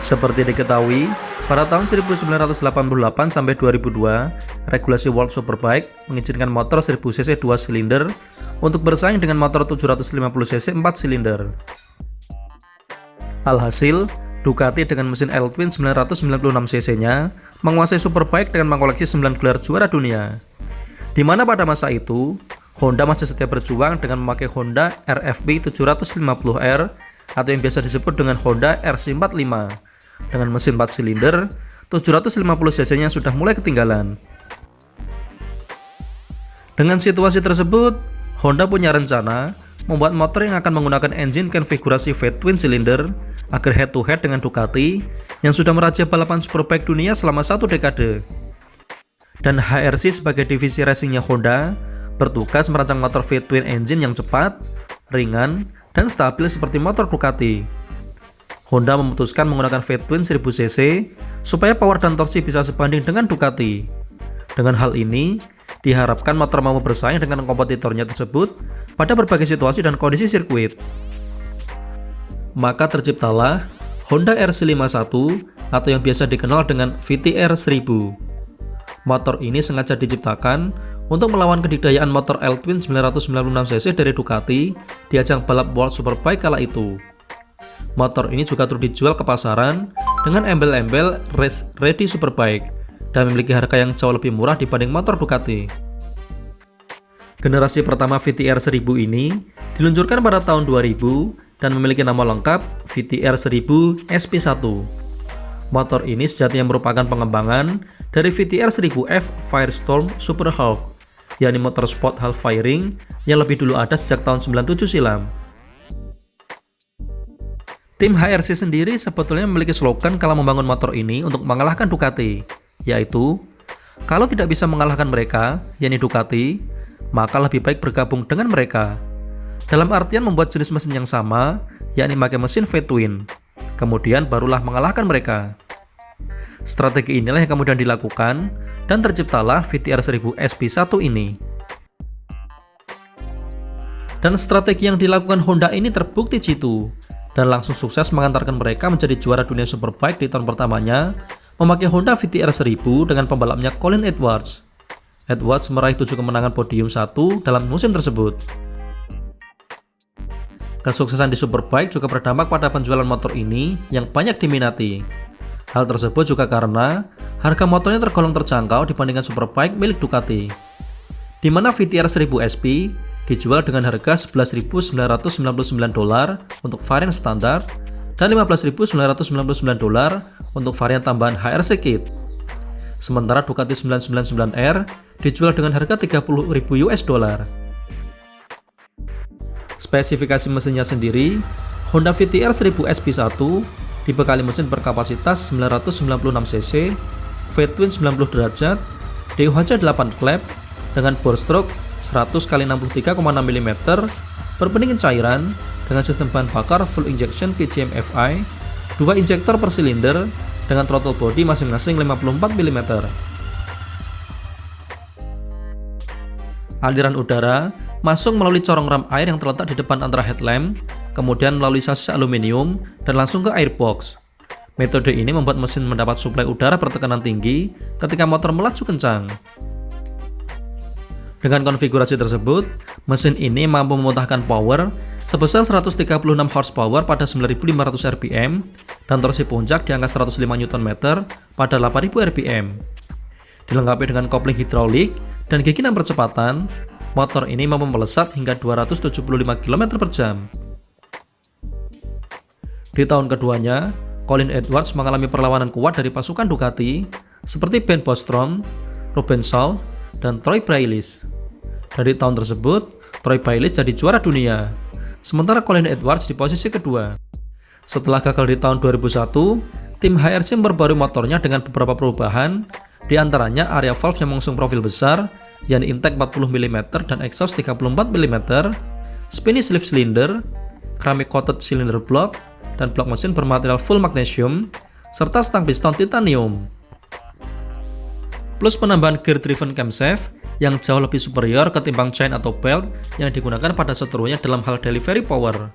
Seperti diketahui, pada tahun 1988 sampai 2002, regulasi World Superbike mengizinkan motor 1000 cc 2 silinder untuk bersaing dengan motor 750 cc 4 silinder. Alhasil, Ducati dengan mesin L-Twin 996 cc-nya menguasai Superbike dengan mengoleksi 9 gelar juara dunia. Di mana pada masa itu, Honda masih setia berjuang dengan memakai Honda RFB 750R atau yang biasa disebut dengan Honda RC45 dengan mesin 4 silinder 750 cc-nya sudah mulai ketinggalan. Dengan situasi tersebut, Honda punya rencana membuat motor yang akan menggunakan engine konfigurasi V-twin cylinder agar head-to-head dengan Ducati yang sudah merajai balapan Superbike dunia selama 1 dekade. Dan HRC sebagai divisi racingnya Honda bertugas merancang motor V-twin engine yang cepat, ringan, dan stabil seperti motor Ducati. Honda memutuskan menggunakan V-twin 1000 cc supaya power dan torsi bisa sebanding dengan Ducati. Dengan hal ini, diharapkan motor mampu bersaing dengan kompetitornya tersebut pada berbagai situasi dan kondisi sirkuit. Maka terciptalah Honda RC51 atau yang biasa dikenal dengan VTR 1000. Motor ini sengaja diciptakan untuk melawan kedikdayaan motor L-Twin 996 cc dari Ducati di ajang balap World Superbike kala itu. Motor ini juga turut dijual ke pasaran dengan embel-embel Race Ready Superbike dan memiliki harga yang jauh lebih murah dibanding motor Ducati. Generasi pertama VTR 1000 ini diluncurkan pada tahun 2000 dan memiliki nama lengkap VTR 1000 SP1. Motor ini sejatinya merupakan pengembangan dari VTR 1000F Firestorm Superhawk, yakni motor sport half firing yang lebih dulu ada sejak tahun 97 silam. Tim HRC sendiri sebetulnya memiliki slogan kala membangun motor ini untuk mengalahkan Ducati, yaitu, kalau tidak bisa mengalahkan mereka, yakni Ducati, maka lebih baik bergabung dengan mereka. Dalam artian membuat jenis mesin yang sama, yakni pakai mesin V-twin. Kemudian barulah mengalahkan mereka. Strategi inilah yang kemudian dilakukan dan terciptalah VTR 1000 SP1 ini. Dan strategi yang dilakukan Honda ini terbukti jitu dan langsung sukses mengantarkan mereka menjadi juara dunia Superbike di tahun pertamanya memakai Honda VTR 1000 dengan pembalapnya Colin Edwards. Edwards meraih 7 kemenangan podium 1 dalam musim tersebut. Kesuksesan di Superbike juga berdampak pada penjualan motor ini yang banyak diminati. Hal tersebut juga karena harga motornya tergolong terjangkau dibandingkan Superbike milik Ducati, di mana VTR 1000 SP dijual dengan harga $11.999 untuk varian standar dan $15.999 untuk varian tambahan HRC Kit. Sementara Ducati 999R dijual dengan harga $30.000. Spesifikasi mesinnya sendiri, Honda VTR 1000 SP1 dibekali mesin berkapasitas 996 cc, V-twin 90 derajat, DOHC 8 klep dengan bore stroke 100 x 63,6 mm, berpendingin cairan dengan sistem bahan bakar full injection PCM-FI, 2 injektor per silinder dengan throttle body masing-masing 54 mm. Aliran udara masuk melalui corong ram air yang terletak di depan antara headlamp, kemudian melalui sasis aluminium dan langsung ke airbox. Metode ini membuat mesin mendapat suplai udara bertekanan tinggi ketika motor melaju kencang. Dengan konfigurasi tersebut, mesin ini mampu memuntahkan power sebesar 136 horsepower pada 9.500 rpm dan torsi puncak di angka 105 Nm pada 8.000 rpm. Dilengkapi dengan kopling hidrolik dan gigi 6 percepatan, motor ini mampu melesat hingga 275 km per jam. Di tahun keduanya, Colin Edwards mengalami perlawanan kuat dari pasukan Ducati seperti Ben Bostrom, Ruben Shaw, dan Troy Bayliss. Dari tahun tersebut, Troy Bayliss jadi juara dunia, sementara Colin Edwards di posisi kedua. Setelah gagal di tahun 2001, tim HRC memperbarui motornya dengan beberapa perubahan, di antaranya area valve yang mengusung profil besar, yakni intake 40 mm dan exhaust 34 mm, spinny sleeve cylinder, keramik coated cylinder block, dan blok mesin bermaterial full magnesium, serta stang piston titanium. Plus penambahan gear driven camshaft yang jauh lebih superior ketimbang chain atau belt yang digunakan pada seterunya dalam hal delivery power,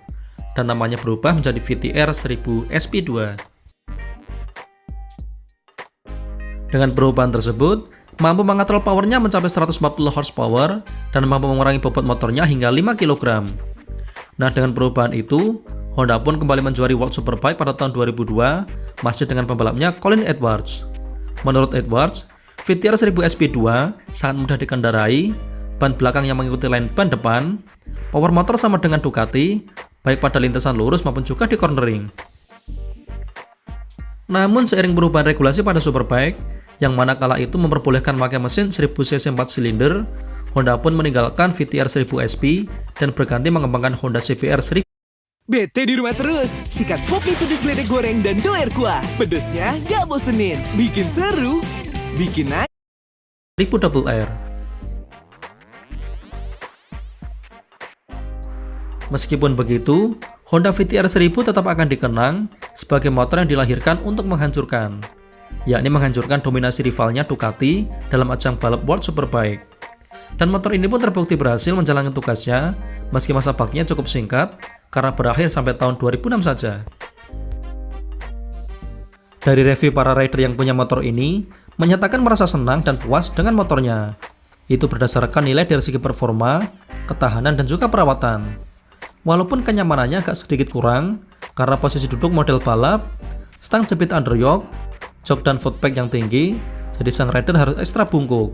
dan namanya berubah menjadi VTR 1000 SP2. Dengan perubahan tersebut, mampu mengatrol powernya mencapai 140 horsepower dan mampu mengurangi bobot motornya hingga 5 kg. Nah, dengan perubahan itu, Honda pun kembali menjuari World Superbike pada tahun 2002, masih dengan pembalapnya Colin Edwards. Menurut Edwards, VTR 1000 SP2 sangat mudah dikendarai, ban belakang yang mengikuti line ban depan, power motor sama dengan Ducati, baik pada lintasan lurus maupun juga di cornering. Namun seiring perubahan regulasi pada Superbike, yang mana kala itu memperbolehkan memakai mesin 1000 cc 4 silinder, Honda pun meninggalkan VTR 1000 SP dan berganti mengembangkan Honda CBR 1000. Bete di rumah terus? Sikat kopi pedes geledek goreng dan doer kuah. Pedesnya gak bosenin, bikin seru, bikin naik. 1000RR. Meskipun begitu, Honda VTR 1000 tetap akan dikenang sebagai motor yang dilahirkan untuk menghancurkan, yakni menghancurkan dominasi rivalnya Ducati dalam ajang balap World Superbike. Dan motor ini pun terbukti berhasil menjalankan tugasnya meski masa baktinya cukup singkat karena berakhir sampai tahun 2006 saja. Dari review para rider yang punya motor ini, menyatakan merasa senang dan puas dengan motornya. Itu berdasarkan nilai dari segi performa, ketahanan, dan juga perawatan. Walaupun kenyamanannya agak sedikit kurang karena posisi duduk model balap, stang jepit underyoke, jok dan footpack yang tinggi, jadi sang rider harus ekstra bungkuk.